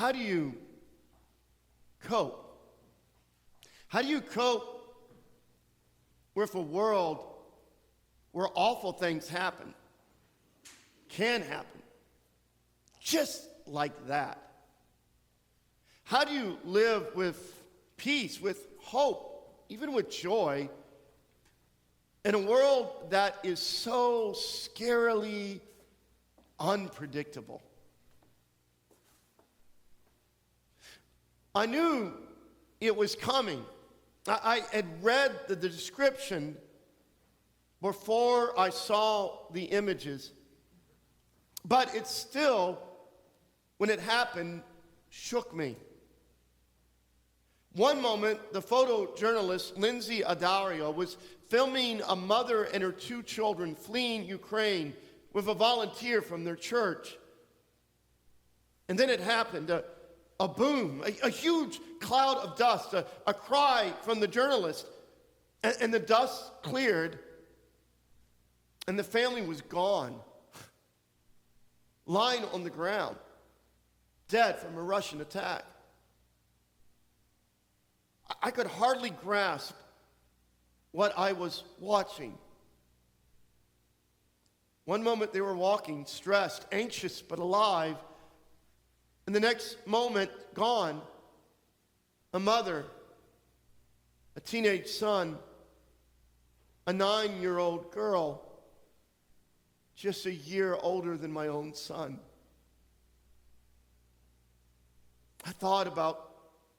how do you cope? How do you cope with a world where awful things happen, can happen, just like that? How do you live with peace, with hope, even with joy, in a world that is so scarily unpredictable? I knew it was coming. I had read the description before I saw the images, but it still, when it happened, shook me. One moment, the photojournalist Lindsay Addario was filming a mother and her 2 children fleeing Ukraine with a volunteer from their church. And then it happened, a boom, a huge cloud of dust, a cry from the journalist, and the dust cleared, and the family was gone, lying on the ground, dead from a Russian attack. I could hardly grasp what I was watching. One moment they were walking, stressed, anxious, but alive. And the next moment, gone. A mother, a teenage son, a 9-year-old girl, just a year older than my own son. I thought about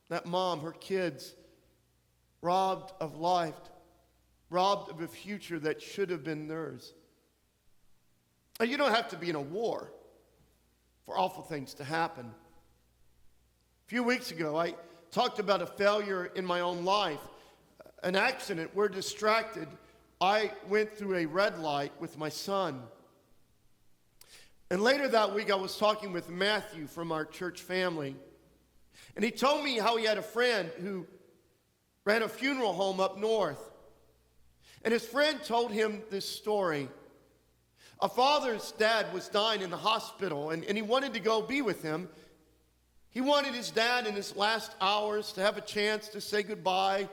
that mom, her kids, robbed of life, robbed of a future that should have been theirs. And you don't have to be in a war for awful things to happen. A few weeks ago, I talked about a failure in my own life, an accident. We're distracted. I went through a red light with my son. And later that week, I was talking with Matthew from our church family. And he told me how he had a friend who ran a funeral home up north. And his friend told him this story. A father's dad was dying in the hospital, and he wanted to go be with him. He wanted his dad in his last hours to have a chance to say goodbye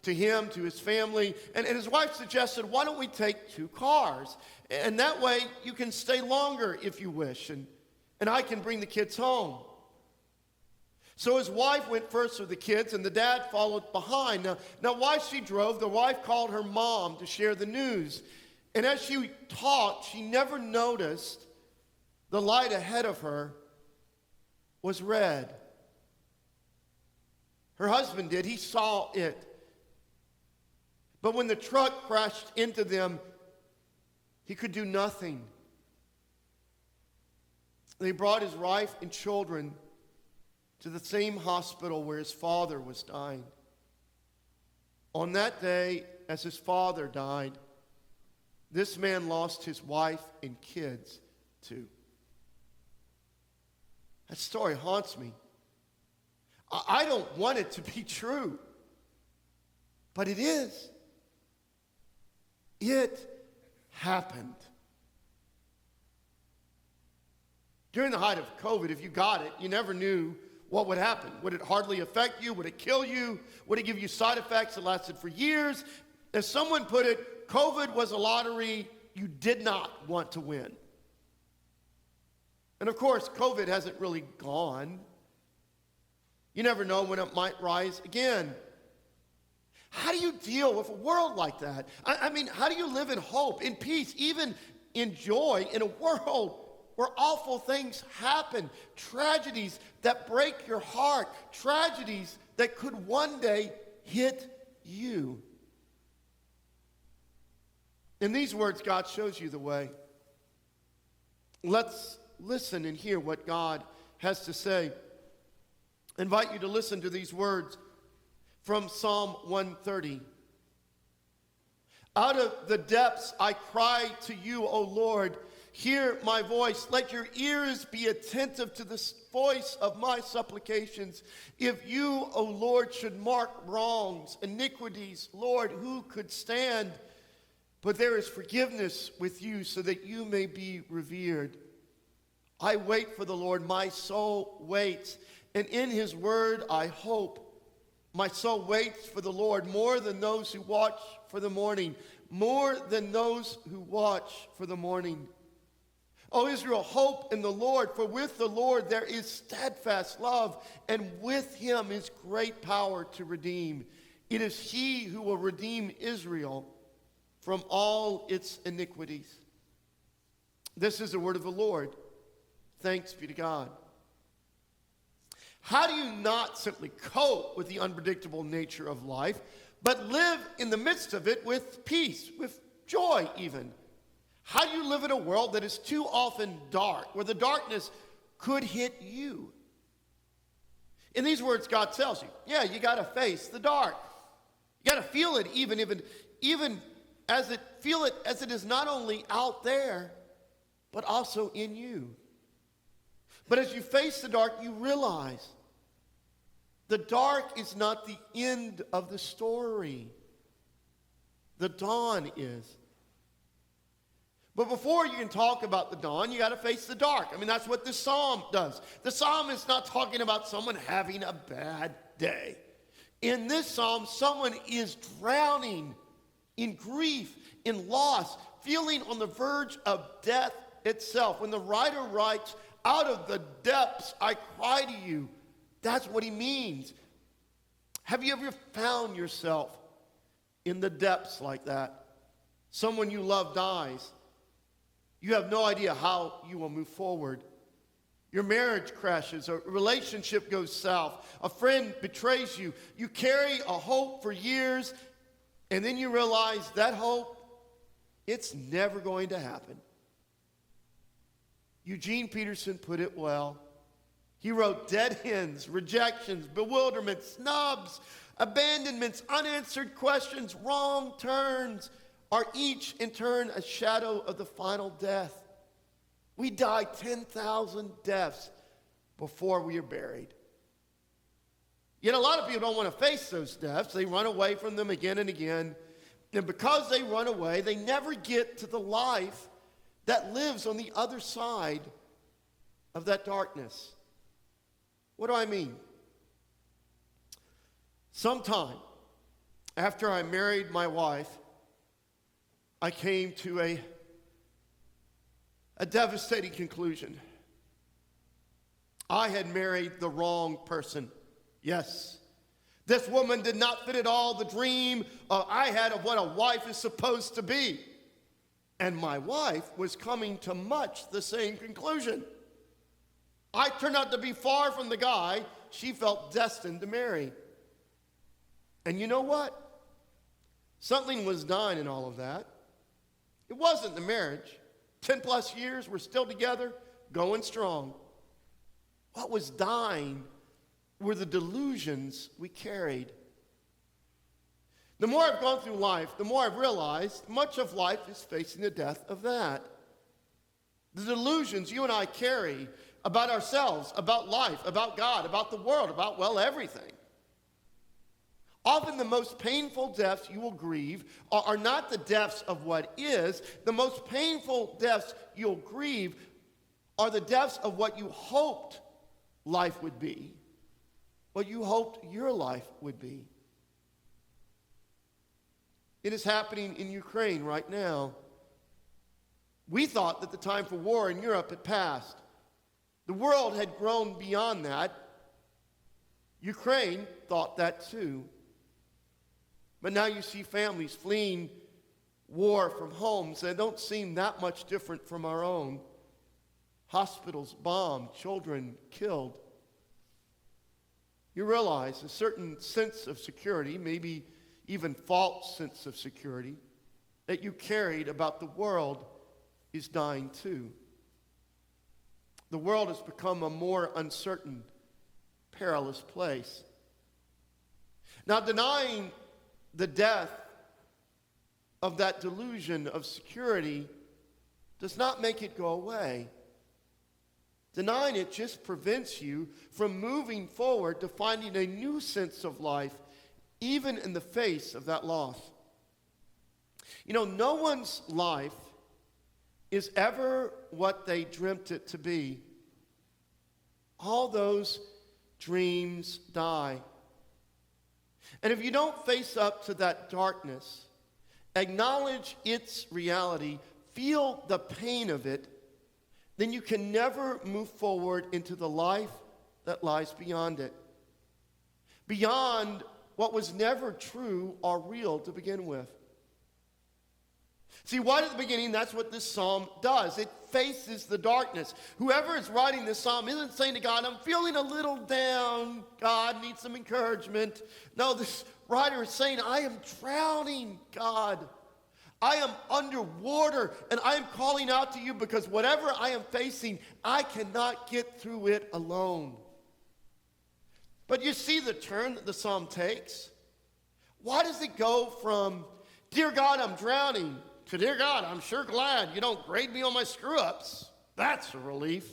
to him, to his family. And his wife suggested, why don't we take 2 cars? And that way you can stay longer if you wish, and I can bring the kids home. So his wife went first with the kids, and the dad followed behind. Now while she drove, the wife called her mom to share the news. And as she talked, she never noticed the light ahead of her was red. Her husband did. He saw it. But when the truck crashed into them, he could do nothing. They brought his wife and children to the same hospital where his father was dying. On that day, as his father died, this man lost his wife and kids too. That story haunts me. I don't want it to be true, but it is. It happened. During the height of COVID, if you got it, you never knew what would happen. Would it hardly affect you? Would it kill you? Would it give you side effects that lasted for years? As someone put it, COVID was a lottery you did not want to win. And of course, COVID hasn't really gone. You never know when it might rise again. How do you deal with a world like that? I mean, how do you live in hope, in peace, even in joy in a world where awful things happen, tragedies that break your heart, tragedies that could one day hit you? In these words, God shows you the way. Let's listen and hear what God has to say. I invite you to listen to these words from Psalm 130. Out of the depths I cry to you, O Lord. Hear my voice. Let your ears be attentive to the voice of my supplications. If you, O Lord, should mark wrongs, iniquities, Lord, who could stand? But there is forgiveness with you so that you may be revered. I wait for the Lord. My soul waits, And in his word I hope. My soul waits for the Lord more than those who watch for the morning, more than those who watch for the morning. O Israel, hope in the Lord, for with the Lord there is steadfast love, and with him is great power to redeem. It is he who will redeem Israel from all its iniquities. This is the word of the Lord. Thanks be to God. How do you not simply cope with the unpredictable nature of life, but live in the midst of it with peace, with joy even? How do you live in a world that is too often dark, where the darkness could hit you? In these words, God tells you, yeah, you got to face the dark. You got to feel it even as it is not only out there, but also in you. But as you face the dark, you realize the dark is not the end of the story. The dawn is. But before you can talk about the dawn, you got to face the dark. I mean, that's what this psalm does. The psalm is not talking about someone having a bad day. In this psalm, someone is drowning in grief, in loss, feeling on the verge of death itself. When the writer writes, "Out of the depths I cry to you," that's what he means. Have you ever found yourself in the depths like that? Someone you love dies. You have no idea how you will move forward. Your marriage crashes, a relationship goes south, a friend betrays you. You carry a hope for years, and then you realize that hope, it's never going to happen. Eugene Peterson put it well. He wrote, "Dead ends, rejections, bewilderment, snubs, abandonments, unanswered questions, wrong turns are each in turn a shadow of the final death. We die 10,000 deaths before we are buried." Yet a lot of people don't want to face those deaths. They run away from them again and again. And because they run away, they never get to the life that lives on the other side of that darkness. What do I mean? Sometime after I married my wife, I came to a devastating conclusion. I had married the wrong person. Yes, this woman did not fit at all the dream I had of what a wife is supposed to be. And my wife was coming to much the same conclusion. I turned out to be far from the guy she felt destined to marry. And you know what? Something was dying in all of that. It wasn't the marriage. 10 plus years, we're still together, going strong. What was dying were the delusions we carried. The more I've gone through life, the more I've realized much of life is facing the death of that. The delusions you and I carry about ourselves, about life, about God, about the world, about, well, everything. Often the most painful deaths you will grieve are not the deaths of what is. The most painful deaths you'll grieve are the deaths of what you hoped life would be, what you hoped your life would be. It is happening in Ukraine right now. We thought that the time for war in Europe had passed. The world had grown beyond that. Ukraine thought that too. But now you see families fleeing war from homes that don't seem that much different from our own. Hospitals bombed, children killed. You realize a certain sense of security, maybe even false sense of security, that you carried about the world is dying too. The world has become a more uncertain, perilous place. Now, denying the death of that delusion of security does not make it go away. Denying it just prevents you from moving forward to finding a new sense of life, even in the face of that loss. You know, no one's life is ever what they dreamt it to be. All those dreams die. And if you don't face up to that darkness, acknowledge its reality, feel the pain of it, then you can never move forward into the life that lies beyond it. Beyond what was never true or real to begin with. See, right at the beginning, that's what this psalm does. It faces the darkness. Whoever is writing this psalm isn't saying to God, I'm feeling a little down. God needs some encouragement. No, this writer is saying, I am drowning, God. I am underwater, and I am calling out to you because whatever I am facing, I cannot get through it alone. But you see the turn that the psalm takes? Why does it go from, dear God, I'm drowning, to dear God, I'm sure glad you don't grade me on my screw-ups? That's a relief.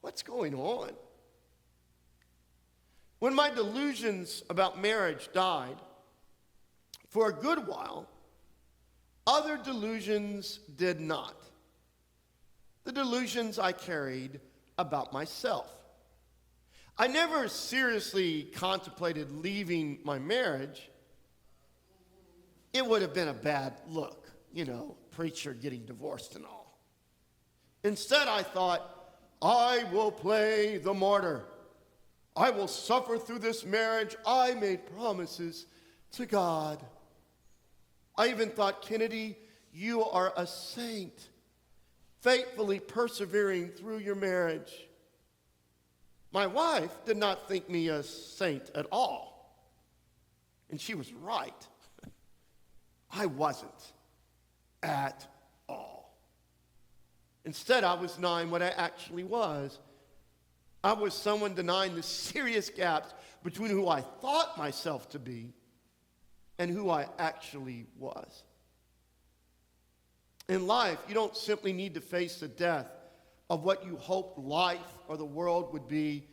What's going on? When my delusions about marriage died, for a good while, other delusions did not. The delusions I carried about myself. I never seriously contemplated leaving my marriage. It would have been a bad look, preacher getting divorced and all. Instead, I thought, I will play the martyr. I will suffer through this marriage. I made promises to God. I even thought, Kennedy, you are a saint, faithfully persevering through your marriage. My wife did not think me a saint at all. And she was right. I wasn't at all. Instead, I was denying what I actually was. I was someone denying the serious gaps between who I thought myself to be and who I actually was. In life, you don't simply need to face the death of what you hoped life or the world would be.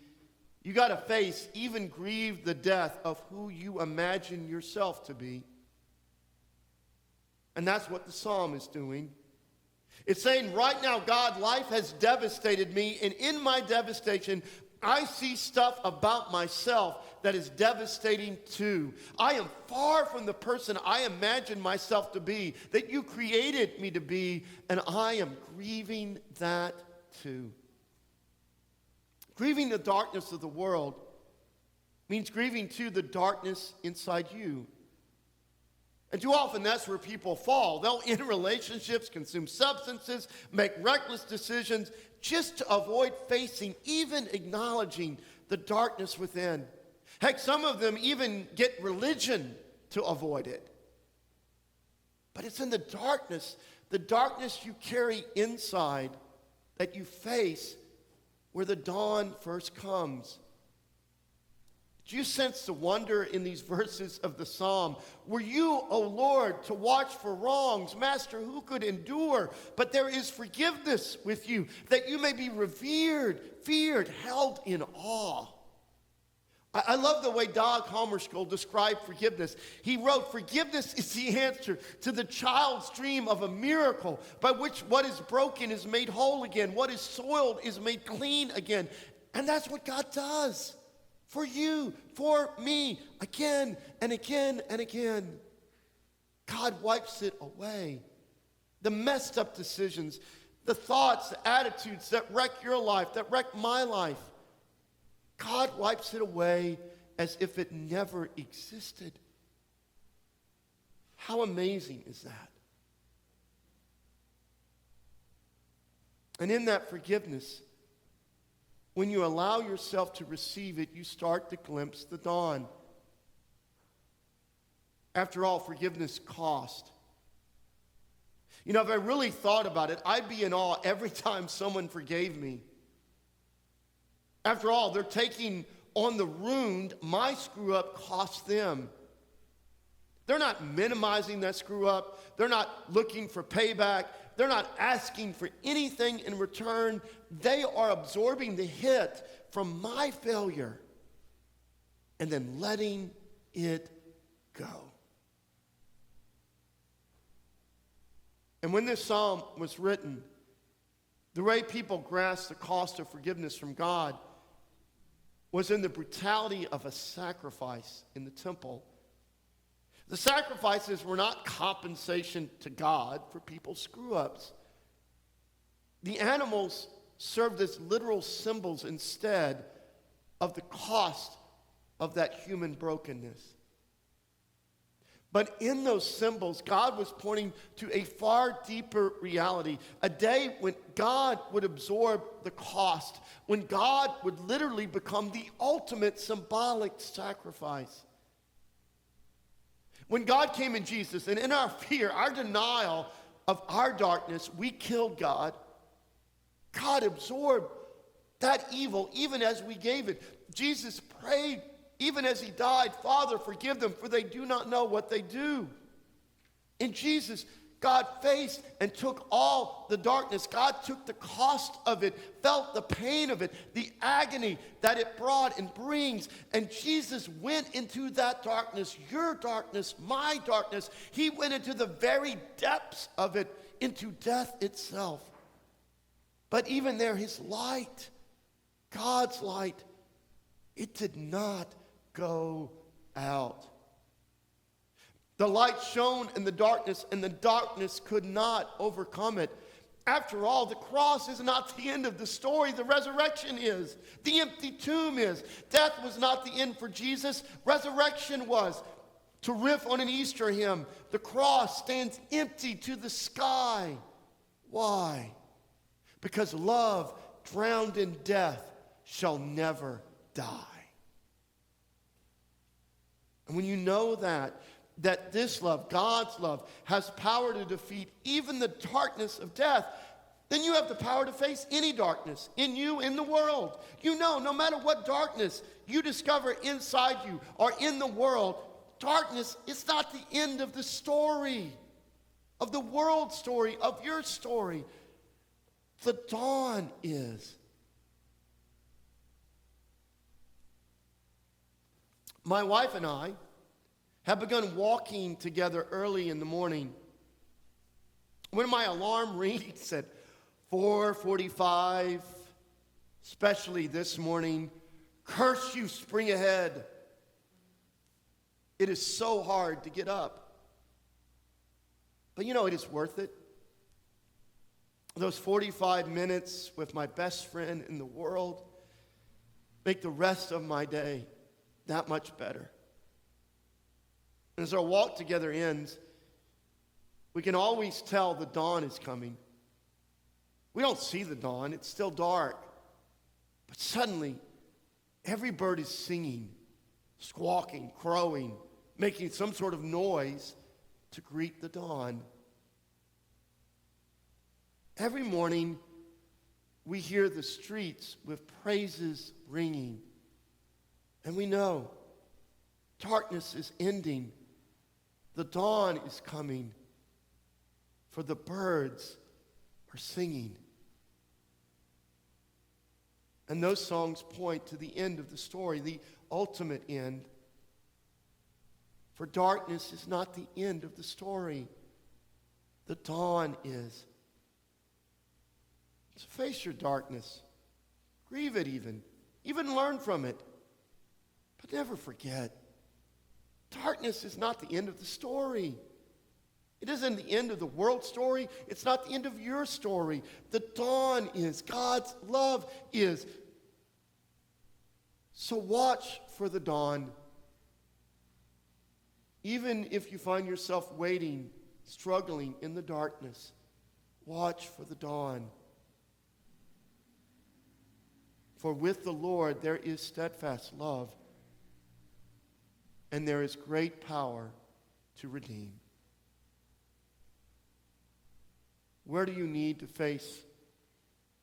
You got to face, even grieve the death of who you imagine yourself to be. And that's what the psalm is doing. It's saying, right now, God, life has devastated me, and in my devastation, I see stuff about myself that is devastating too. I am far from the person I imagine myself to be, that you created me to be, and I am grieving that too. Grieving the darkness of the world means grieving too the darkness inside you. And too often that's where people fall. They'll end relationships, consume substances, make reckless decisions just to avoid facing, even acknowledging the darkness within. Heck, some of them even get religion to avoid it. But it's in the darkness you carry inside, that you face, where the dawn first comes. Do you sense the wonder in these verses of the psalm? Were you, O Lord, to watch for wrongs? Master, who could endure? But there is forgiveness with you, that you may be revered, feared, held in awe. I love the way Dag Hammarskjöld described forgiveness. He wrote, forgiveness is the answer to the child's dream of a miracle by which what is broken is made whole again, what is soiled is made clean again. And that's what God does. For you, for me, again and again and again. God wipes it away. The messed up decisions, the thoughts, the attitudes that wreck your life, that wreck my life. God wipes it away as if it never existed. How amazing is that? And in that forgiveness, when you allow yourself to receive it, you start to glimpse the dawn. After all, forgiveness cost. If I really thought about it, I'd be in awe every time someone forgave me. After all, they're taking on the wound my screw-up cost them. They're not minimizing that screw-up. They're not looking for payback. They're not asking for anything in return. They are absorbing the hit from my failure and then letting it go. And when this psalm was written, the way people grasp the cost of forgiveness from God, was in the brutality of a sacrifice in the temple. The sacrifices were not compensation to God for people's screw-ups. The animals served as literal symbols instead of the cost of that human brokenness. But in those symbols, God was pointing to a far deeper reality, a day when God would absorb the cost, when God would literally become the ultimate symbolic sacrifice. When God came in Jesus, and in our fear, our denial of our darkness, we killed God. God absorbed that evil even as we gave it. Jesus prayed even as he died, "Father, forgive them, for they do not know what they do." In Jesus, God faced and took all the darkness. God took the cost of it, felt the pain of it, the agony that it brought and brings. And Jesus went into that darkness, your darkness, my darkness. He went into the very depths of it, into death itself. But even there, his light, God's light, it did not go out. The light shone in the darkness, and the darkness could not overcome it. After all, the cross is not the end of the story. The resurrection is. The empty tomb is. Death was not the end for Jesus. Resurrection was. To riff on an Easter hymn, the cross stands empty to the sky. Why? Because love drowned in death shall never die. And when you know that this love, God's love, has power to defeat even the darkness of death, then you have the power to face any darkness in you, in the world. You know, no matter what darkness you discover inside you or in the world, darkness is not the end of the story, of the world story, of your story. The dawn is. My wife and I have begun walking together early in the morning. When my alarm rings at 4:45, especially this morning, curse you, spring ahead. It is so hard to get up. But you know, it is worth it. Those 45 minutes with my best friend in the world make the rest of my day that much better. And as our walk together ends, we can always tell the dawn is coming. We don't see the dawn, it's still dark. But suddenly, every bird is singing, squawking, crowing, making some sort of noise to greet the dawn. Every morning, we hear the streets with praises ringing. And we know darkness is ending. The dawn is coming. For the birds are singing. And those songs point to the end of the story, the ultimate end. For darkness is not the end of the story. The dawn is. So face your darkness. Grieve it even. Even learn from it. But never forget, darkness is not the end of the story. It isn't the end of the world story. It's not the end of your story. The dawn is. God's love is. So watch for the dawn. Even if you find yourself waiting, struggling in the darkness, watch for the dawn. For with the Lord there is steadfast love, and there is great power to redeem. Where do you need to face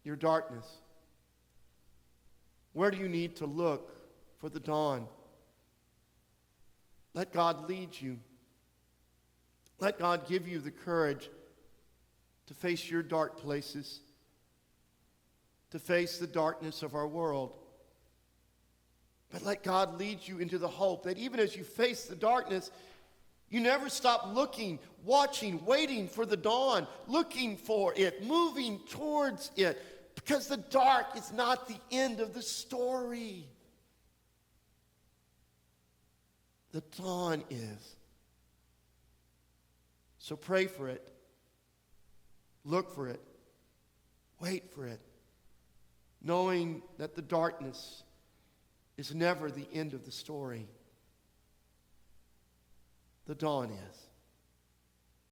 your darkness? Where do you need to look for the dawn? Let God lead you. Let God give you the courage to face your dark places, to face the darkness of our world. But let God lead you into the hope that even as you face the darkness, you never stop looking, watching, waiting for the dawn, looking for it, moving towards it, because the dark is not the end of the story. The dawn is. So pray for it. Look for it. Wait for it. Knowing that the darkness is never the end of the story. The dawn is.